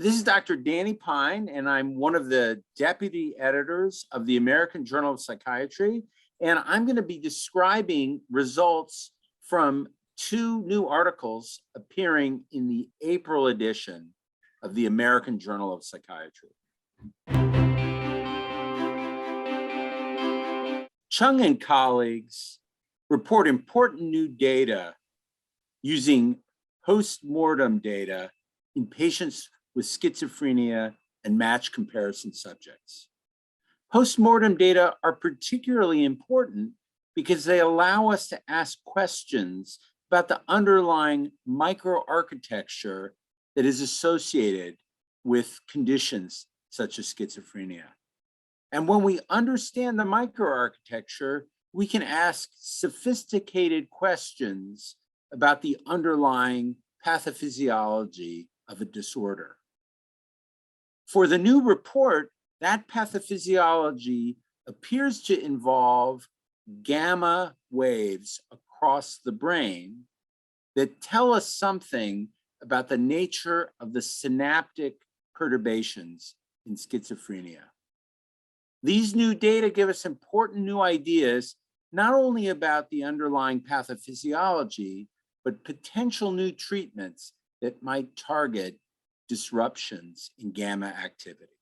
This is Dr. Danny Pine, and I'm one of the deputy editors of the American Journal of Psychiatry. And I'm going to be describing results from two new articles appearing in the April edition of the American Journal of Psychiatry. Chung and colleagues report important new data using postmortem data in patients with schizophrenia and matched comparison subjects. Postmortem data are particularly important because they allow us to ask questions about the underlying microarchitecture that is associated with conditions such as schizophrenia. And when we understand the microarchitecture, we can ask sophisticated questions about the underlying pathophysiology of a disorder. For the new report, that pathophysiology appears to involve gamma waves across the brain that tell us something about the nature of the synaptic perturbations in schizophrenia. These new data give us important new ideas, not only about the underlying pathophysiology, but potential new treatments that might target disruptions in gamma activity.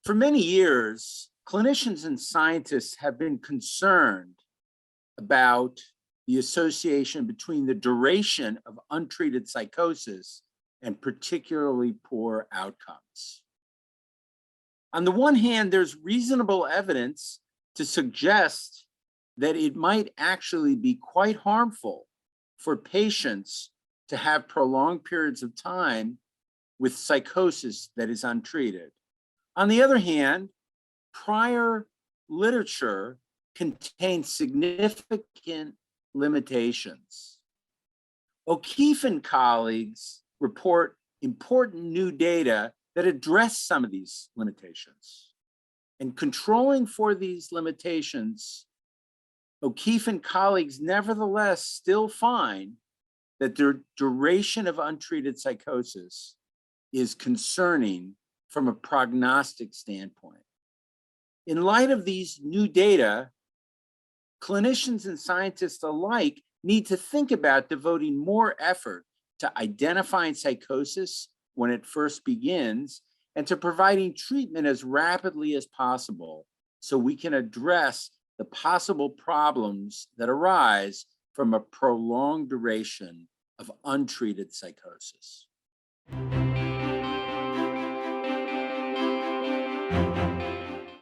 For many years, clinicians and scientists have been concerned about the association between the duration of untreated psychosis and particularly poor outcomes. On the one hand, there's reasonable evidence to suggest that it might actually be quite harmful for patients to have prolonged periods of time with psychosis that is untreated. On the other hand, prior literature contains significant limitations. O'Keefe and colleagues report important new data that address some of these limitations. And controlling for these limitations, O'Keefe and colleagues nevertheless still find that the duration of untreated psychosis is concerning from a prognostic standpoint. In light of these new data, clinicians and scientists alike need to think about devoting more effort to identifying psychosis when it first begins and to providing treatment as rapidly as possible so we can address the possible problems that arise from a prolonged duration of untreated psychosis.